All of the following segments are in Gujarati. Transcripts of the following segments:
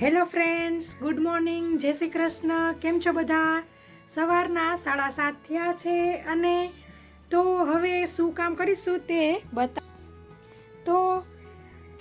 હેલો ફ્રેન્ડ્સ, ગુડ મોર્નિંગ, જય શ્રી કૃષ્ણ. કેમ છો બધા? સવારના 7:30 થયા છે અને તો હવે શું કામ કરીશું તે બતા. તો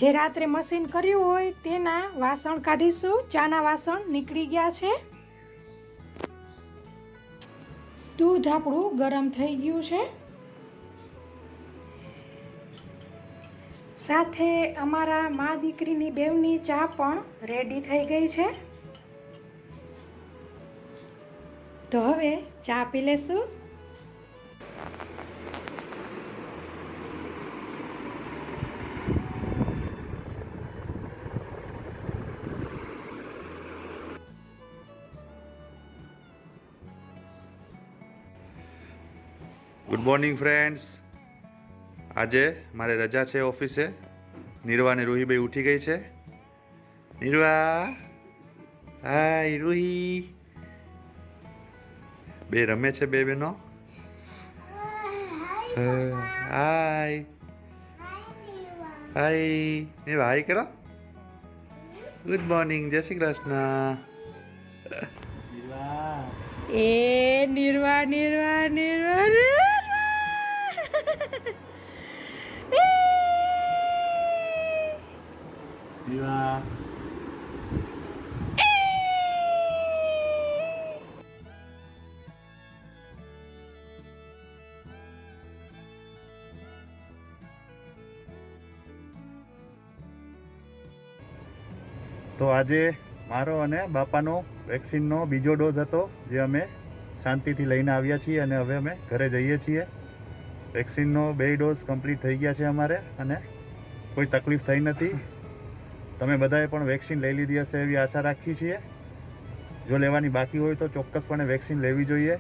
જે રાત્રે મશીન કર્યું હોય તેના વાસણ કાઢીશું. ચાના વાસણ નીકળી ગયા છે. દૂધ આપણું ગરમ થઈ ગયું છે. સાથે અમારા મા દીકરીની બેવની ચા પણ રેડી થઈ ગઈ છે. તો હવે ચા પી લેશું. Good morning friends. આજે મારે રજા છે ઓફિસે. નિર્વા અને રૂહી ભાઈ ઉઠી ગઈ છે. નિર્વા, હાય. રૂહી બે રમે છે, બે બહેનો. હાય હાય નિર્વા, હાય કરો. ગુડ મોર્નિંગ, જય શ્રી કૃષ્ણ. એ નિર્વા નિર્વા નિર્વા નિર્વા. તો આજે મારો અને બાપાનો વેક્સિનનો બીજો ડોઝ હતો, જે અમે શાંતિથી લઈને આવ્યા છીએ અને હવે અમે ઘરે જઈએ છીએ. વેક્સિનનો 2 ડોઝ કમ્પ્લીટ થઈ ગયા છે અમારે અને કોઈ તકલીફ થઈ નથી. તમે બધાએ પણ વેક્સિન લઈ લીધી હશે એવી આશા રાખીએ છીએ. જો લેવાની બાકી હોય તો ચોક્કસપણે વેક્સિન લેવી જોઈએ.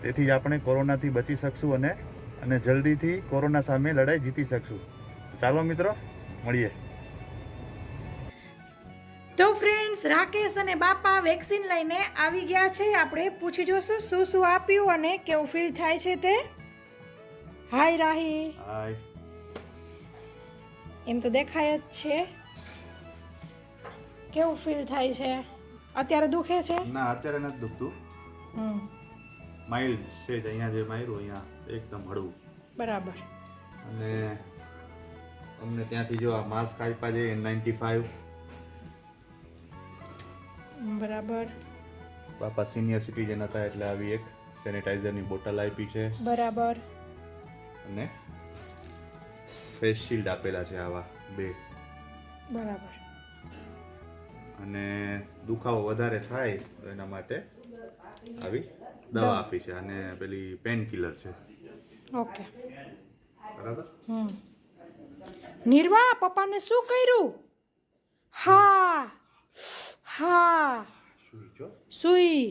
તેથી જ આપણે કોરોનાથી બચી શકશું અને જલ્દીથી કોરોના સામે લડાઈ જીતી શકશું. ચાલો મિત્રો, મળીએ. તો ફ્રેન્ડ્સ, રાકેશ અને બાપા વેક્સિન લઈને આવી ગયા છે. આપણે પૂછી જોશું શું શું આપ્યું અને કેવું ફીલ થાય છે તે. હાય રાહી. હાય. એમ તો દેખાય જ છે. કેવું ફીલ થાય છે? અત્યારે દુખે છે? ના, અત્યારે નથી દુખતું. માઇલ્ડ છે જ. અહીંયા જે માર્યું અહીંયા એકદમ હળવું. બરાબર. અને અમને ત્યાંથી જો આ માસ્ક આપ્યા છે N95. બરાબર. બાપા સિનિયર સિટીઝન હતા એટલે આવી એક સેનિટાઈઝરની બોટલ આપી છે. બરાબર. અને ફેસ શિલ્ડ આપેલા છે આવા 2. બરાબર. અને દુખાવો વધારે થાય તો એના માટે આવી દવા આપી છે અને પેલી પેન કિલર છે. ઓકે. બરાબર. નિર્વા, પપ્પાને શું કર્યું? હા હા સુઈ.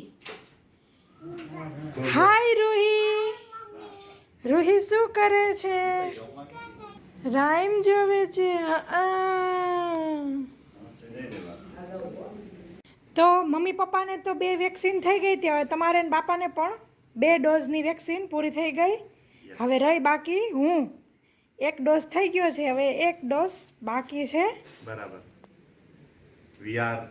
હાય રૂહી. રૂહી શું કરે છે? રાઈમ જોવે છે. તો મમ્મી પપ્પાને તો 2 વેક્સિન થઈ ગઈ હતી. હવે તમારે ને બાપાને પણ 2 ડોઝની વેક્સિન પૂરી થઈ ગઈ. હવે રહી બાકી હું. 1 ડોઝ થઈ ગયો છે, હવે 1 ડોઝ બાકી છે. બરાબર. We are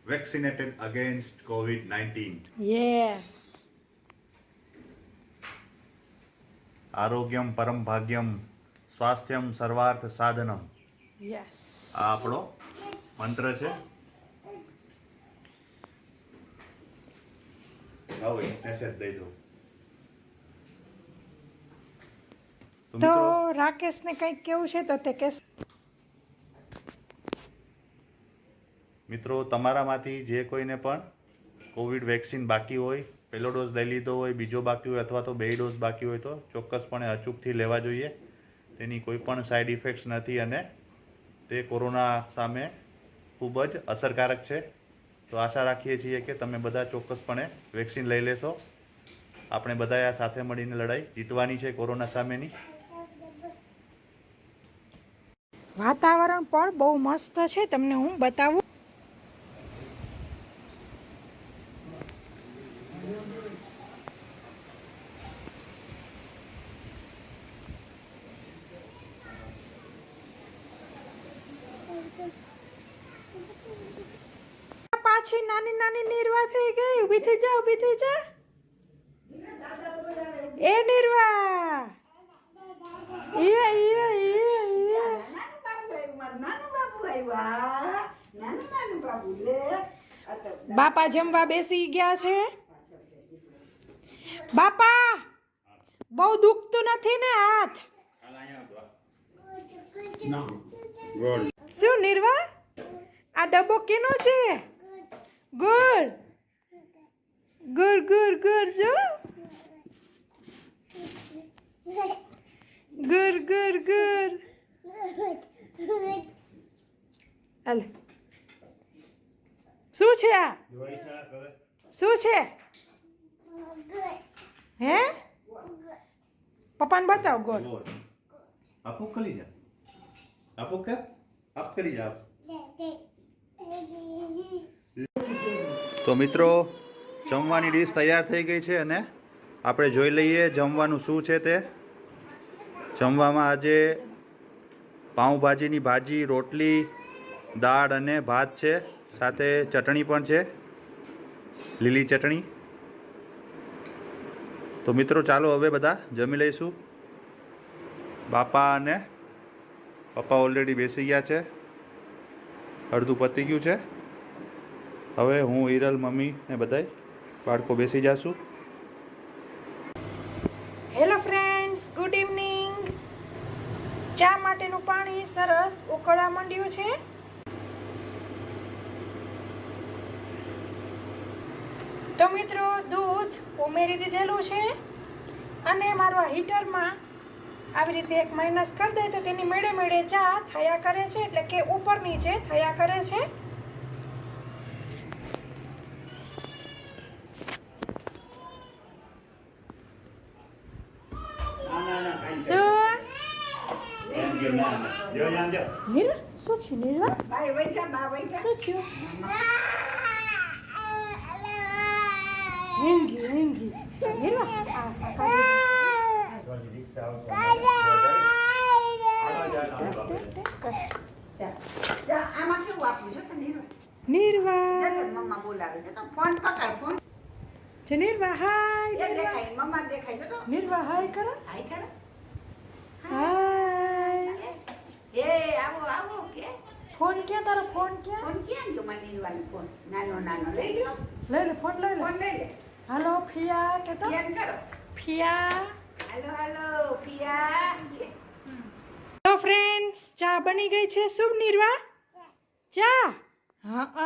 vaccinated against COVID-19. Yes. આરોગ્યમ પરમ ભાગ્યમ, સ્વાસ્થ્યમ સર્વાર્થ સાધનમ. યસ. આ આપણો મંત્ર છે. આવો મેસેજ દઈ દો. તો રાકેશને કંઈક કેવું છે તો તે કેસ. મિત્રો, તમારામાંથી જે કોઈને પણ કોવિડ વેક્સિન બાકી હોય, પહેલો ડોઝ લઈ લીધો હોય, બીજો બાકી હોય અથવા તો 2 ડોઝ બાકી હોય તો ચોક્કસપણે અચૂકથી લેવા જોઈએ. તેની કોઈ પણ સાઈડ ઇફેક્ટ્સ નથી અને તે કોરોના સામે ખૂબ જ અસરકારક છે. તો આશા રાખીએ છીએ કે તમે બધા ચોક્કસપણે વેક્સિન લઈ લેશો. આપણે બધાએ આ સાથે મળીને લડાઈ જીતવાની છે કોરોના સામેની. વાતાવરણ પણ બહુ મસ્ત છે, તમને હું બતાવું. પાછી નાની નાની નિર્વા થઈ ગઈ. ઊભી થઈ જા, ઊભી થઈ જા. એ નિર્વા બાપા જમવા બેસી ગયા છે. બાપા બહુ દુખતું નથી ને હાથ? શું નિર્વા આ ડબ્બો કેનો છે? ગુડ ગુડ ગુડ ગુડ જો ગુડ ગુડ ગુડ. હાલ શું છે આ? શું છે? હે પપ્પાને બતાવ. ગોળ આપો કરી જા. આપો કે આપ કરી જા. તો મિત્રો જમવાની ડીશ તૈયાર થઈ ગઈ છે અને આપણે જોઈ લઈએ જમવાનું શું છે તે. જમવામાં આજે પાઉંભાજીની ભાજી, રોટલી, દાળ અને ભાત છે. સાથે ચટણી પણ છે, લીલી ચટણી. તો મિત્રો ચાલો હવે બધા જમી લઈશું. બાપા અને પપ્પા ઓલરેડી બેસી ગયા છે, અડધું પતી ગયું છે. હવે હું, હિરલ, મમ્મી ને બધાય બાળકો બેસી જશું. Hello friends, good evening. ચા માટેનું પાણી સરસ ઉકળવા માંડ્યું છે. તો મિત્રો દૂધ ઉમેરી દીધેલું છે અને મારું આ હીટરમાં આવી રીતે એક માઇનસ કરી દે તો તેની મેળે મેળે ચા થયા કરે છે, એટલે કે ઉપર નીચે થયા કરે છે. શું થયું નિર્વા? શું થયું? હેંગી હેંગી નિર્વા નિર્વા મમ્મા બોલાવે છે તો ફોન પકડ. ફોન છે નિર્વા. હાય એ દેખાય, મમ્મા દેખાય છે તો નિર્વા હાય કરો. હાય કરો. હાય. એ આવો આવો કે ફોન ક્યાં તારો? ફોન ક્યાં? ફોન ક્યાં ગયો? મને નીરવાનો ફોન નાનો નાનો લઈ લ્યો. લઈ લે ફોન, લઈ લે. ફોન લઈ લે. હાલો ફિયા કે તો ધ્યાન કરો. ફિયા. હાલો હાલો પિયા. તો ફ્રેન્ડ્સ ચા બની ગઈ છે. શુભ નિર્વા ચા. હા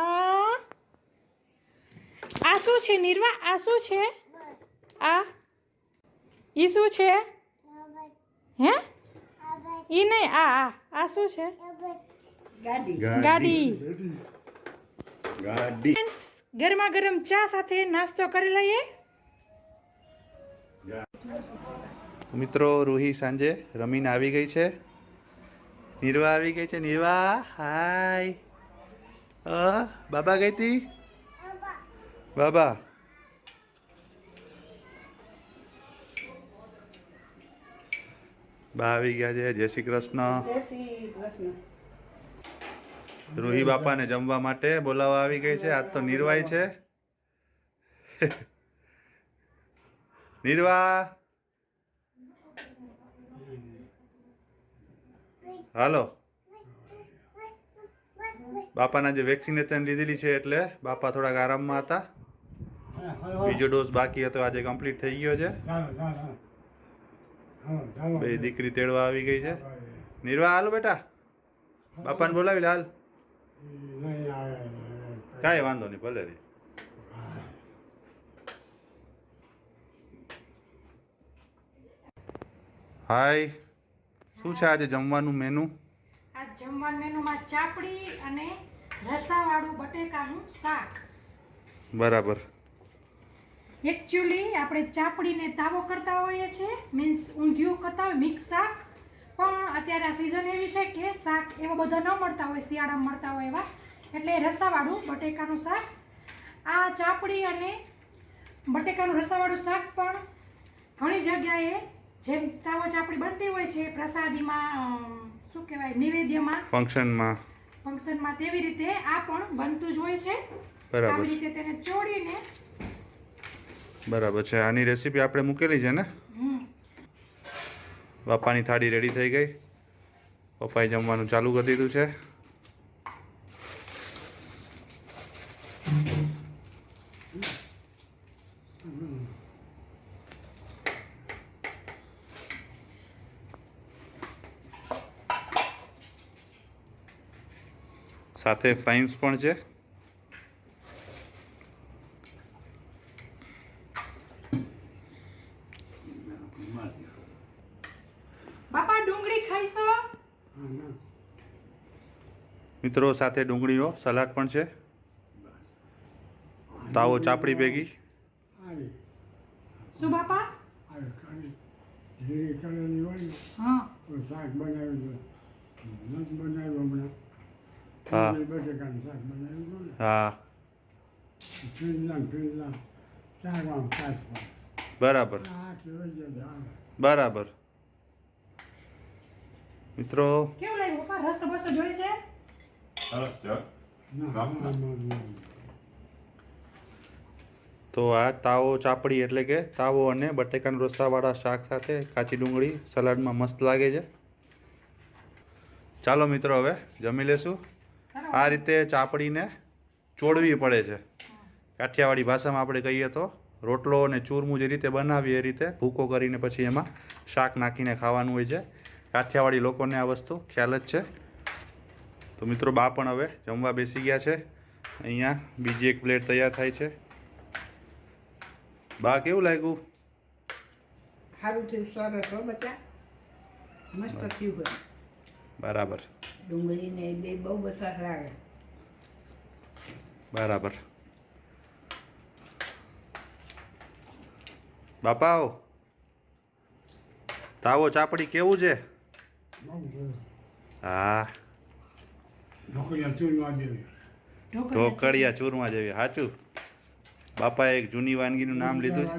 આ શું છે નિર્વા? આ શું છે? આ ઈ શું છે? હે ઈ નહીં, આ શું છે? ગાડી. ગાડી. ગાડી. ફ્રેન્ડ્સ ગરમા ગરમ ચા સાથે નાસ્તો કરી લઈએ. મિત્રો રૂહી સાંજે રમીને આવી ગઈ છે. નિર્વા આવી ગઈ છે. નિર્વા હાય. બાબા ગઈ હતી. બાબા બા આવી ગયા છે. જય શ્રી કૃષ્ણ. જય શ્રી કૃષ્ણ. રૂહી બાપાને જમવા માટે બોલાવવા આવી ગઈ છે. આજ તો નિર્વાય છે. નિર્વા હાલો. બાપાના જે વેક્સિનેશન લીધેલી છે એટલે બાપા થોડાક આરામમાં હતા. બીજો ડોઝ બાકી હતો, આજે કમ્પ્લીટ થઈ ગયો છે. બે દીકરી તેડવા આવી ગઈ છે. નિર્વા હાલો બેટા, બાપાને બોલાવી લે. હાલ, કાંઈ વાંધો નહીં, ભલે રે. હાય, શું છે આજે જમવાનું મેનુ? આ જમવાનું મેનુમાં ચાપડી અને રસાવાળું બટેકાનું શાક. બરાબર. એકચ્યુઅલી આપણે ચાપડીને તાવો કરતા હોઈએ છીએ, મીન્સ ઊંધિયું કરતા હોય, મિક્સ શાક. પણ અત્યારે આ સિઝન એવી છે કે શાક એવા બધા ન મળતા હોય, શિયાળામાં મળતા હોય એવા, એટલે રસાવાળું બટેકાનું શાક. આ ચાપડી અને બટેકાનું રસાવાળું શાક પણ ઘણી જગ્યાએ જેમ તાવો ચાપડી બનતી હોય છે પ્રસાદીમાં, શું કહેવાય, નૈવેદ્યમાં, ફંક્શનમાં, તેવી રીતે આ પણ બનતું જ હોય છે. બરાબર આવી રીતે તેને ચોળીને બરાબર છે. આની રેસીપી આપણે મૂકેલી છે ને. બાપાની થાળી રેડી થઈ ગઈ. પપ્પાએ જમવાનું ચાલુ કરી દીધું છે. સાથે ફ્રાઈમ્સ પણ છે. બાપા ડુંગળી ખાઈશો? મિત્રો સાથે ડુંગળીનો સલાડ પણ છે. તાવો ચાપડી ભેગી. શું બાપા? હા શાક બનાવ્યું છે. નથી બનાવ્યું હમણાં. હા બટેકાનું શાક બનાવ્યું ને. હા ફ્રીજના શાક આમ કાચમાં. બરાબર આ કેવું છે હાલે. બરાબર. મિત્રો કેવું લાગ્યું પપ્પા? રસ બસ જોઈ છે? તો આ તાવો ચાપડી એટલે કે તાવો અને બટેકાના રસાવાળા શાક સાથે કાચી ડુંગળી સલાડમાં મસ્ત લાગે છે. ચાલો મિત્રો હવે જમી લેશું. આ રીતે ચાપડીને ચોળવી પડે છે. કાઠિયાવાડી ભાષામાં આપણે કહીએ તો રોટલો અને ચૂરમું જે રીતે બનાવીએ એ રીતે ભૂકો કરીને પછી એમાં શાક નાખીને ખાવાનું હોય છે. કાઠિયાવાડી લોકોને આ વસ્તુ ખ્યાલ જ છે. તો મિત્રો બા પણ હવે જમવા બેસી ગયા છે. અહીંયા બીજી એક પ્લેટ તૈયાર થાય છે. બા કેવું લાગ્યું? સારું થયું, સરસ હો બચ્ચા, મસ્ત થયું બધું. બરાબર ડુંગળી ને બે બહુ બસાર લાગે. બરાબર. બાપા આવો. તાવો ચાપડી કેવું છે? બહુ સરસ. હા ઢોકળિયા ચૂરવા જેવી. ઢોકળિયા ચૂરમા જેવી. સાચું. બાપાએ એક જૂની વાનગીનું નામ લીધું છે.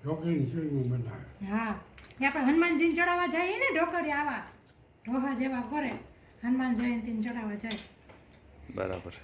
ઢોકળીનું ચૂરમું બનાવે. હા એ આપણે હનુમાનજીને ચડાવવા જઈએ ને ઢોકળિયા આવા ઢોહા જેવા કરે હનુમાન જયંતીને ચડાવવા જાય. બરાબર.